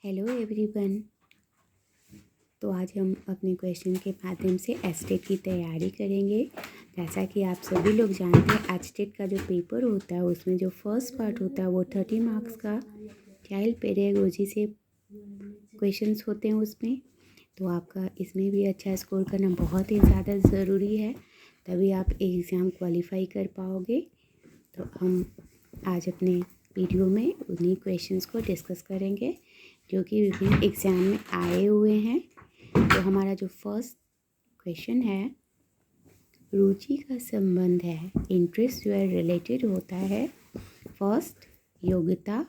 Hello everyone. तो आज हम अपने क्वेश्चन के माध्यम से एस्टेट की तैयारी करेंगे। जैसा कि आप सभी लोग जानते हैं, एस्टेट का जो पेपर होता है उसमें जो फर्स्ट पार्ट होता है वो 30 मार्क्स का चाइल्ड पेडागोजी से क्वेश्चंस होते हैं उसमें। तो आपका इसमें भी अच्छा स्कोर करना बहुत ही ज़्यादा ज़रूरी है, तभी आप एग्ज़ाम क्वालिफाई कर पाओगे। तो हम आज अपने वीडियो में उन्हीं क्वेश्चंस को डिस्कस करेंगे जो कि विभिन्न एग्ज़ाम में आए हुए हैं। तो हमारा जो फर्स्ट क्वेश्चन है, रुचि का संबंध है, इंटरेस्ट जो है रिलेटेड होता है। फर्स्ट, योग्यता,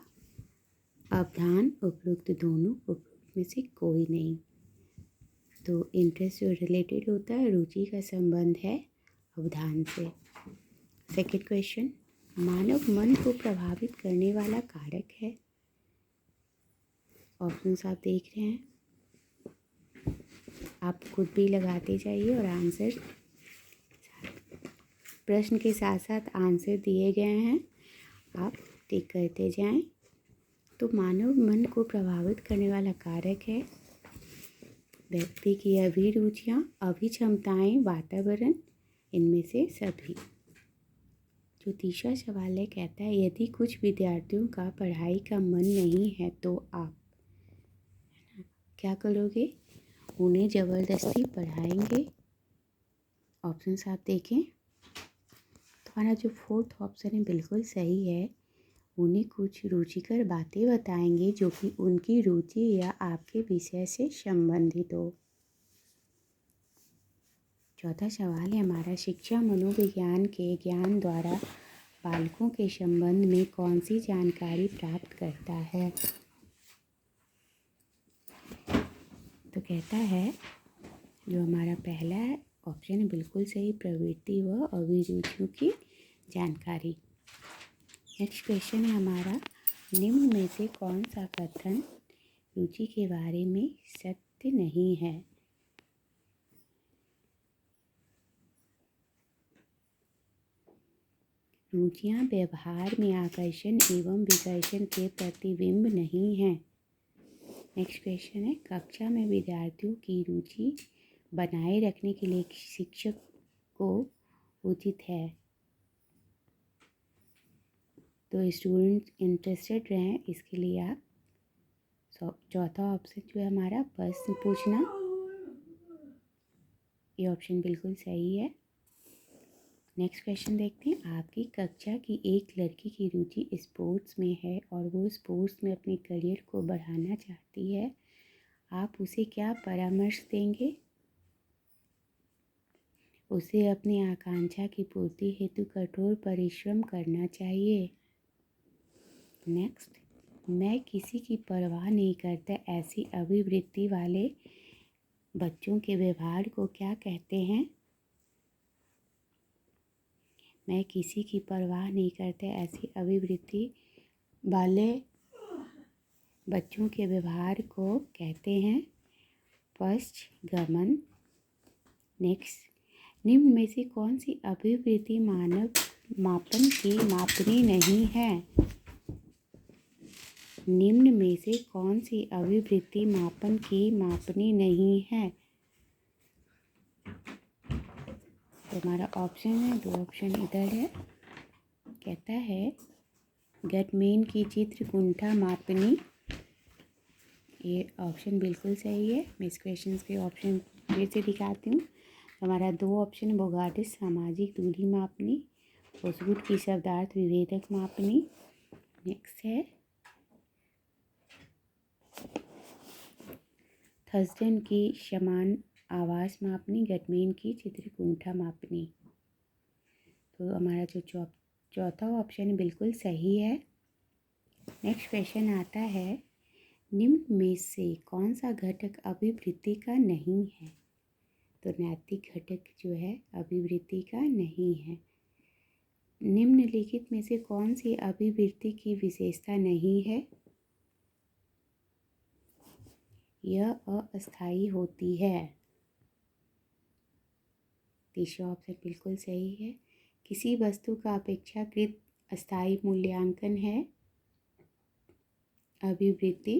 अवधान, उपयुक्त दोनों, उपयुक्त में से कोई नहीं। तो इंटरेस्ट जो रिलेटेड होता है, रुचि का संबंध है अवधान से। सेकंड क्वेश्चन, मानव मन को प्रभावित करने वाला कारक है। ऑप्शंस आप देख रहे हैं, आप खुद भी लगाते जाइए और आंसर प्रश्न के साथ साथ आंसर दिए गए हैं, आप टिक करते जाएं। तो मानव मन को प्रभावित करने वाला कारक है व्यक्ति की अभिरुचियाँ, अभिक्षमताएं, वातावरण, इनमें से सभी। जो तीसरा सवाल है, कहता है यदि कुछ विद्यार्थियों का पढ़ाई का मन नहीं है तो आप क्या करोगे? उन्हें ज़बरदस्ती पढ़ाएंगे। ऑप्शंस आप देखें, तो हमारा जो फोर्थ ऑप्शन है बिल्कुल सही है। उन्हें कुछ रुचिकर बातें बताएंगे जो कि उनकी रुचि या आपके विषय से संबंधित हो। चौथा सवाल है हमारा, शिक्षा मनोविज्ञान के ज्ञान द्वारा बालकों के संबंध में कौन सी जानकारी प्राप्त करता है? तो कहता है जो हमारा पहला ऑप्शन है बिल्कुल सही, प्रवृत्ति व अभिरुचियों की जानकारी। नेक्स्ट क्वेश्चन है हमारा, निम्न में से कौन सा कथन रुचि के बारे में सत्य नहीं है? रुचियाँ व्यवहार में आकर्षण एवं विकर्षण के प्रतिबिंब नहीं हैं। नेक्स्ट क्वेश्चन है, कक्षा में विद्यार्थियों की रुचि बनाए रखने के लिए शिक्षक को उचित है। तो स्टूडेंट इंटरेस्टेड रहें, इसके लिए आप चौथा ऑप्शन जो है हमारा प्रश्न पूछना, ये ऑप्शन बिल्कुल सही है। नेक्स्ट क्वेश्चन देखते हैं, आपकी कक्षा की एक लड़की की रुचि स्पोर्ट्स में है और वो स्पोर्ट्स में अपने करियर को बढ़ाना चाहती है, आप उसे क्या परामर्श देंगे? उसे अपनी आकांक्षा की पूर्ति हेतु कठोर परिश्रम करना चाहिए। नेक्स्ट, मैं किसी की परवाह नहीं करता ऐसी अभिवृत्ति वाले बच्चों के व्यवहार को क्या कहते हैं? मैं किसी की परवाह नहीं करता ऐसी अभिवृत्ति वाले बच्चों के व्यवहार को कहते हैं पश्चगमन। नेक्स्ट, निम्न में से कौन सी अभिवृत्ति मानव मापन की मापनी नहीं है? निम्न में से कौन सी अभिवृत्ति मापन की मापनी नहीं है? तो हमारा ऑप्शन है, दो ऑप्शन इधर है, कहता है गटमेन की चित्रकुंठा मापनी, ये ऑप्शन बिल्कुल सही है। मैं इस क्वेश्चन के ऑप्शन फिर से दिखाती हूँ। हमारा दो ऑप्शन, बोगार्टिस सामाजिक दूरी मापनी, ओसगुड की शब्दार्थ विभेदक मापनी। नेक्स्ट है थर्स्टन की समान आवास मापनी, गटमेन की चित्रकुंठा मापनी। तो हमारा जो चौथा ऑप्शन बिल्कुल सही है। नेक्स्ट क्वेश्चन आता है, निम्न में से कौन सा घटक अभिवृत्ति का नहीं है? तो नैतिक घटक जो है अभिवृत्ति का नहीं है। निम्नलिखित में से कौन सी अभिवृत्ति की विशेषता नहीं है? यह अस्थायी होती है। तीसरा ऑप्शन बिल्कुल सही है, किसी वस्तु का अपेक्षाकृत अस्थायी मूल्यांकन है अभिवृत्ति।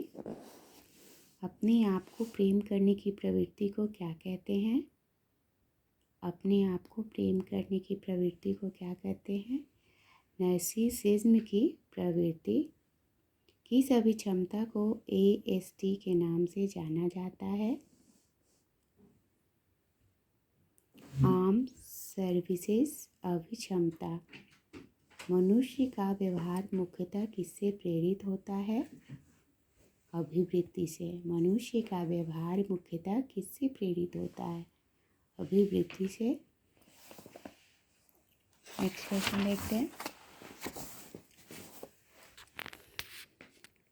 अपने आप को प्रेम करने की प्रवृत्ति को क्या कहते हैं? अपने आप को प्रेम करने की प्रवृत्ति को क्या कहते हैं? नर्सिसिज्म की प्रवृत्ति। किस अभिक्षमता को ASD के नाम से जाना जाता है? आर्म सर्विसेज अभिक्षमता। मनुष्य का व्यवहार मुख्यतः किससे प्रेरित होता है? अभिवृत्ति से। मनुष्य का व्यवहार मुख्यतः किससे प्रेरित होता है? अभिवृत्ति से। नेक्स्ट क्वेश्चन देखते हैं।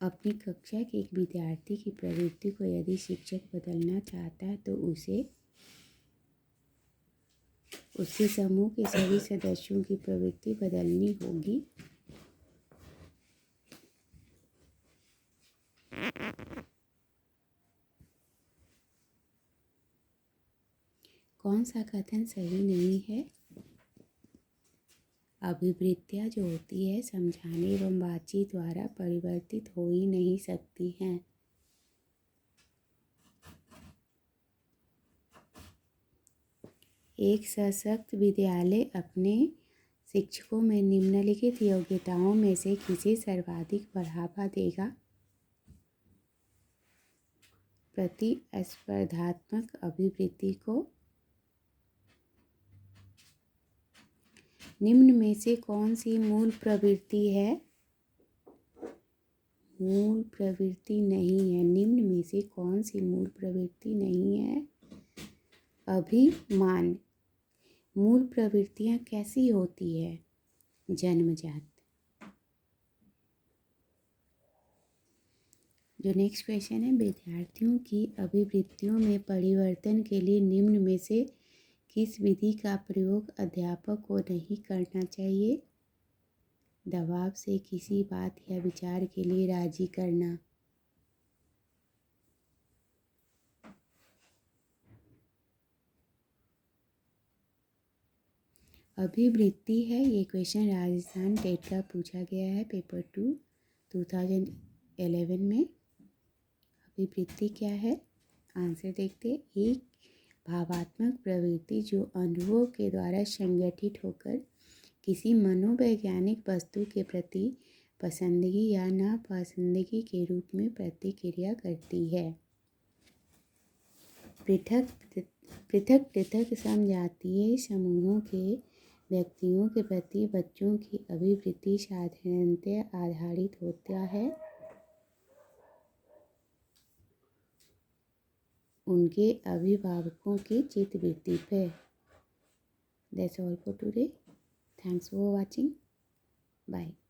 अपनी कक्षा के एक विद्यार्थी की प्रवृत्ति को यदि शिक्षक बदलना चाहता है तो उससे समूह के सभी सदस्यों की प्रवृत्ति बदलनी होगी। कौन सा कथन सही नहीं है? अभिवृत्तियाँ जो होती है समझाने एवं बातचीत द्वारा परिवर्तित हो ही नहीं सकती हैं। एक सशक्त विद्यालय अपने शिक्षकों में निम्नलिखित योग्यताओं में से किसे सर्वाधिक बढ़ावा देगा? प्रतिस्पर्धात्मक अभिवृत्ति को। निम्न में से कौन सी मूल प्रवृत्ति है? मूल प्रवृत्ति नहीं है। निम्न में से कौन सी मूल प्रवृत्ति नहीं है? अभिमान। मूल प्रवृत्तियाँ कैसी होती है? जन्मजात। जो नेक्स्ट क्वेश्चन है, विद्यार्थियों की अभिवृत्तियों में परिवर्तन के लिए निम्न में से किस विधि का प्रयोग अध्यापक को नहीं करना चाहिए? दबाव से किसी बात या विचार के लिए राजी करना। अभिवृत्ति है। ये क्वेश्चन राजस्थान टेट का पूछा गया है, पेपर 2 2011 में। अभिवृत्ति क्या है? आंसर देखते हैं। एक भावात्मक प्रवृत्ति जो अनुभव के द्वारा संगठित होकर किसी मनोवैज्ञानिक वस्तु के प्रति पसंदगी या नापसंदगी के रूप में प्रतिक्रिया करती है। पृथक समजातीय समूहों के व्यक्तियों के प्रति बच्चों की अभिवृत्ति साधारणतः आधारित होता है उनके अभिभावकों की चित्तवृत्ति पर। That's all for today. Thanks for watching. Bye.